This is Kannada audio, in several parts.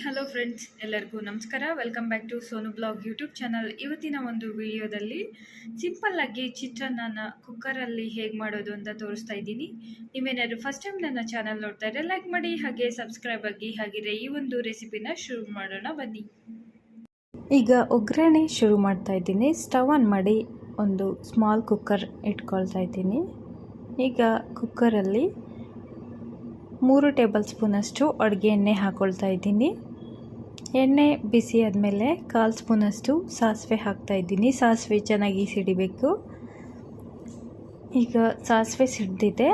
ಹಲೋ ಫ್ರೆಂಡ್ಸ್, ಎಲ್ಲರಿಗೂ ನಮಸ್ಕಾರ. Welcome back to Sonu blog YouTube channel. ಇವತ್ತಿನ ಒಂದು ವಿಡಿಯೋದಲ್ಲಿ ಸಿಂಪಲ್ಲಾಗಿ ಚಿತ್ರಾನ್ನನ ಕುಕ್ಕರಲ್ಲಿ ಹೇಗೆ ಮಾಡೋದು ಅಂತ ತೋರಿಸ್ತಾ ಇದ್ದೀನಿ. ನೀವೇನಾದ್ರು ಫಸ್ಟ್ ಟೈಮ್ ನನ್ನ ಚಾನಲ್ ನೋಡ್ತಾ ಇದ್ರೆ ಲೈಕ್ ಮಾಡಿ, ಹಾಗೆ ಸಬ್ಸ್ಕ್ರೈಬ್ ಆಗಿ. ಹಾಗಿದ್ರೆ ಈ ಒಂದು ರೆಸಿಪಿನ ಶುರು ಮಾಡೋಣ ಬನ್ನಿ. ಈಗ ಒಗ್ಗರಣೆ ಶುರು ಮಾಡ್ತಾ ಇದ್ದೀನಿ. ಸ್ಟವ್ ಆನ್ ಮಾಡಿ ಒಂದು ಸ್ಮಾಲ್ ಕುಕ್ಕರ್ ಇಟ್ಕೊಳ್ತಾ ಇದ್ದೀನಿ. ಈಗ ಕುಕ್ಕರಲ್ಲಿ 3 ಟೇಬಲ್ ಸ್ಪೂನಷ್ಟು ಅಡುಗೆ ಎಣ್ಣೆ ಹಾಕ್ಕೊಳ್ತಾ ಇದ್ದೀನಿ. ಎಣ್ಣೆ ಬಿಸಿ ಆದಮೇಲೆ 1/4 ಸ್ಪೂನಷ್ಟು ಸಾಸಿವೆ ಹಾಕ್ತಾ ಇದ್ದೀನಿ. ಸಾಸಿವೆ ಚೆನ್ನಾಗಿ ಸಿಡಿಬೇಕು. ಈಗ ಸಾಸಿವೆ ಸಿಡಿದಿದೆ.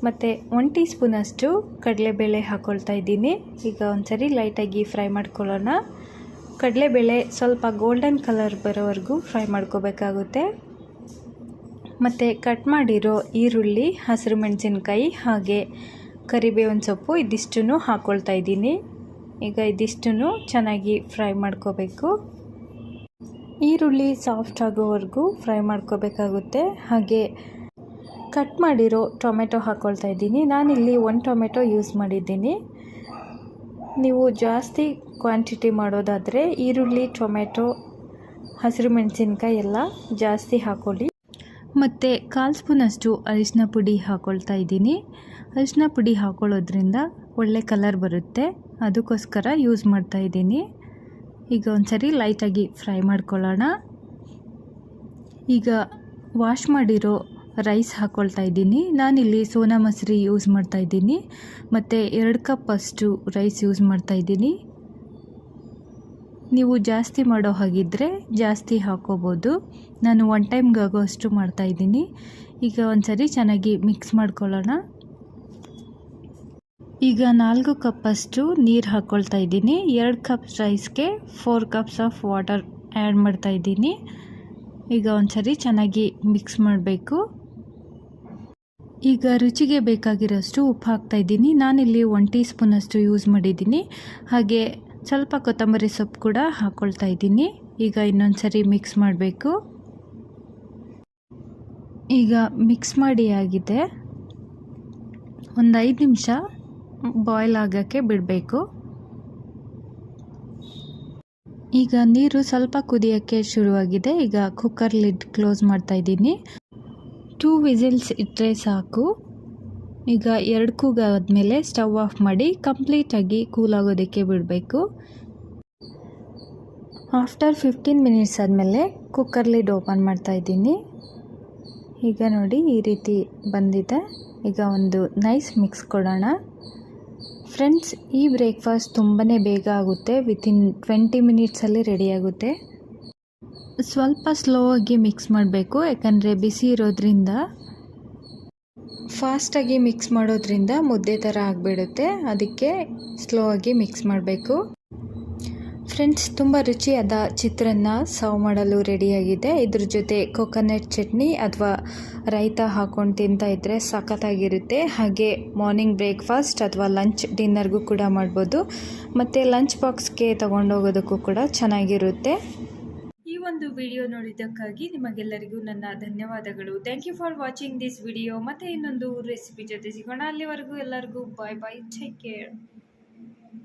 ಮತ್ತು 1 ಟೀ ಸ್ಪೂನಷ್ಟು ಕಡಲೆಬೇಳೆ ಹಾಕ್ಕೊಳ್ತಾ ಇದ್ದೀನಿ. ಈಗ ಒಂದ್ಸರಿ ಲೈಟಾಗಿ ಫ್ರೈ ಮಾಡ್ಕೊಳ್ಳೋಣ. ಕಡಲೆಬೇಳೆ ಸ್ವಲ್ಪ ಗೋಲ್ಡನ್ ಕಲರ್ ಬರೋವರೆಗೂ ಫ್ರೈ ಮಾಡ್ಕೋಬೇಕಾಗುತ್ತೆ. ಮತ್ತು ಕಟ್ ಮಾಡಿರೋ ಈರುಳ್ಳಿ, ಹಸಿರು ಮೆಣಸಿನ್ಕಾಯಿ ಹಾಗೆ ಕರಿಬೇವಿನ ಸೊಪ್ಪು ಇದಿಷ್ಟನ್ನು ಹಾಕ್ಕೊಳ್ತಾ ಇದ್ದೀನಿ. ಈಗ ಇದಿಷ್ಟನ್ನು ಚೆನ್ನಾಗಿ ಫ್ರೈ ಮಾಡ್ಕೋಬೇಕು. ಈರುಳ್ಳಿ ಸಾಫ್ಟ್ ಆಗೋವರೆಗೂ ಫ್ರೈ ಮಾಡ್ಕೋಬೇಕಾಗುತ್ತೆ. ಹಾಗೆ ಕಟ್ ಮಾಡಿರೋ ಟೊಮೆಟೊ ಹಾಕ್ಕೊಳ್ತಾ ಇದ್ದೀನಿ. ನಾನಿಲ್ಲಿ 1 ಟೊಮೆಟೊ ಯೂಸ್ ಮಾಡಿದ್ದೀನಿ. ನೀವು ಜಾಸ್ತಿ ಕ್ವಾಂಟಿಟಿ ಮಾಡೋದಾದರೆ ಈರುಳ್ಳಿ, ಟೊಮೆಟೊ, ಹಸಿರು ಮೆಣಸಿನ್ಕಾಯಿ ಎಲ್ಲ ಜಾಸ್ತಿ ಹಾಕ್ಕೊಳ್ಳಿ. ಮತ್ತು 1/4 ಸ್ಪೂನಷ್ಟು ಅರಿಶಿನ ಪುಡಿ ಹಾಕ್ಕೊಳ್ತಾ ಇದ್ದೀನಿ. ಅರಿಶಿನ ಪುಡಿ ಹಾಕ್ಕೊಳ್ಳೋದ್ರಿಂದ ಒಳ್ಳೆ ಕಲರ್ ಬರುತ್ತೆ, ಅದಕ್ಕೋಸ್ಕರ ಯೂಸ್ ಮಾಡ್ತಾ ಇದ್ದೀನಿ. ಈಗ ಒಂದ್ಸರಿ ಲೈಟಾಗಿ ಫ್ರೈ ಮಾಡ್ಕೊಳ್ಳೋಣ. ಈಗ ವಾಶ್ ಮಾಡಿರೋ ರೈಸ್ ಹಾಕ್ಕೊಳ್ತಾ ಇದ್ದೀನಿ. ನಾನಿಲ್ಲಿ ಸೋನಾ ಮಸೂರಿ ಯೂಸ್ ಮಾಡ್ತಾ ಇದ್ದೀನಿ. ಮತ್ತು 2 ಕಪ್ ಅಷ್ಟು ರೈಸ್ ಯೂಸ್ ಮಾಡ್ತಾ ಇದ್ದೀನಿ. ನೀವು ಜಾಸ್ತಿ ಮಾಡೋ ಹಾಗಿದ್ದರೆ ಜಾಸ್ತಿ ಹಾಕ್ಕೋಬೋದು. ನಾನು 1 ಟೈಮ್ಗೆ ಆಗೋ ಅಷ್ಟು ಮಾಡ್ತಾಯಿದ್ದೀನಿ. ಈಗ ಒಂದ್ಸರಿ ಚೆನ್ನಾಗಿ ಮಿಕ್ಸ್ ಮಾಡ್ಕೊಳ್ಳೋಣ. ಈಗ 4 ಕಪ್ಪಷ್ಟು ನೀರು ಹಾಕ್ಕೊಳ್ತಾ ಇದ್ದೀನಿ. 2 ಕಪ್ ರೈಸ್ಗೆ 4 ಕಪ್ಸ್ ಆಫ್ ವಾಟರ್ ಆ್ಯಡ್ ಮಾಡ್ತಾ ಇದ್ದೀನಿ. ಈಗ ಒಂದ್ಸರಿ ಚೆನ್ನಾಗಿ ಮಿಕ್ಸ್ ಮಾಡಬೇಕು. ಈಗ ರುಚಿಗೆ ಬೇಕಾಗಿರೋಷ್ಟು ಉಪ್ಪು ಹಾಕ್ತಾ ಇದ್ದೀನಿ. ನಾನಿಲ್ಲಿ 1 ಟೀ ಸ್ಪೂನಷ್ಟು ಯೂಸ್ ಮಾಡಿದ್ದೀನಿ. ಹಾಗೆ ಸ್ವಲ್ಪ ಕೊತ್ತಂಬರಿ ಸೊಪ್ಪು ಕೂಡ ಹಾಕ್ಕೊಳ್ತಾ ಇದ್ದೀನಿ. ಈಗ ಇನ್ನೊಂದು ಸರಿ ಮಿಕ್ಸ್ ಮಾಡಬೇಕು. ಈಗ ಮಿಕ್ಸ್ ಮಾಡಿ ಆಗಿದೆ. ಒಂದು 5 ನಿಮಿಷ ಬಾಯ್ಲ್ ಆಗೋಕ್ಕೆ ಬಿಡಬೇಕು. ಈಗ ನೀರು ಸ್ವಲ್ಪ ಕುದಿಯೋಕ್ಕೆ ಶುರುವಾಗಿದೆ. ಈಗ ಕುಕ್ಕರ್ ಲಿಡ್ ಕ್ಲೋಸ್ ಮಾಡ್ತಾ ಇದ್ದೀನಿ. 2 ವಿಸಿಲ್ಸ್ ಇಟ್ಟರೆ ಸಾಕು. ಈಗ 2 ಕೂಗಾದ್ಮೇಲೆ ಸ್ಟವ್ ಆಫ್ ಮಾಡಿ ಕಂಪ್ಲೀಟಾಗಿ ಕೂಲ್ ಆಗೋದಕ್ಕೆ ಬಿಡಬೇಕು. ಆಫ್ಟರ್ 15 ಮಿನಿಟ್ಸ್ ಆದಮೇಲೆ ಕುಕ್ಕರ್ ಲಿಡ್ ಓಪನ್ ಮಾಡ್ತಾ ಇದ್ದೀನಿ. ಈಗ ನೋಡಿ ಈ ರೀತಿ ಬಂದಿದೆ. ಈಗ ಒಂದು ನೈಸ್ ಮಿಕ್ಸ್ ಕೊಡೋಣ. ಫ್ರೆಂಡ್ಸ್, ಈ ಬ್ರೇಕ್ಫಾಸ್ಟ್ ತುಂಬಾ ಬೇಗ ಆಗುತ್ತೆ. ವಿತಿನ್ 20 ಮಿನಿಟ್ಸಲ್ಲಿ ರೆಡಿಯಾಗುತ್ತೆ. ಸ್ವಲ್ಪ ಸ್ಲೋ ಆಗಿ ಮಿಕ್ಸ್ ಮಾಡಬೇಕು, ಯಾಕಂದರೆ ಬಿಸಿ ಇರೋದ್ರಿಂದ. ಫಾಸ್ಟಾಗಿ ಮಿಕ್ಸ್ ಮಾಡೋದ್ರಿಂದ ಮುದ್ದೆ ಥರ ಆಗಿಬಿಡುತ್ತೆ. ಅದಕ್ಕೆ ಸ್ಲೋ ಆಗಿ ಮಿಕ್ಸ್ ಮಾಡಬೇಕು. ಫ್ರೆಂಡ್ಸ್, ತುಂಬ ರುಚಿಯಾದ ಚಿತ್ರಾನ್ನ ಸರ್ವ್ ಮಾಡಲು ರೆಡಿಯಾಗಿದೆ. ಇದ್ರ ಜೊತೆ ಕೊಕೊನಟ್ ಚಟ್ನಿ ಅಥವಾ ರೈತ ಹಾಕ್ಕೊಂಡು ತಿಂತಾ ಇದ್ದರೆ ಸಖತ್ತಾಗಿರುತ್ತೆ. ಹಾಗೆ ಮಾರ್ನಿಂಗ್ ಬ್ರೇಕ್ಫಾಸ್ಟ್ ಅಥವಾ ಲಂಚ್ ಡಿನ್ನರ್ಗೂ ಕೂಡ ಮಾಡ್ಬೋದು. ಮತ್ತು ಲಂಚ್ ಬಾಕ್ಸ್ಗೆ ತೊಗೊಂಡೋಗೋದಕ್ಕೂ ಕೂಡ ಚೆನ್ನಾಗಿರುತ್ತೆ. ಈ ಒಂದು ವಿಡಿಯೋ ನೋಡಿದ್ದಕ್ಕಾಗಿ ನಿಮಗೆಲ್ಲರಿಗೂ ನನ್ನ ಧನ್ಯವಾದಗಳು. Thank you for watching this video. ಮತ್ತೆ ಇನ್ನೊಂದು ರೆಸಿಪಿ ಜೊತೆ ಸಿಗೋಣ. ಅಲ್ಲಿವರೆಗೂ ಎಲ್ಲರಿಗೂ ಬಾಯ್ ಬಾಯ್, ಟೇಕ್ ಕೇರ್.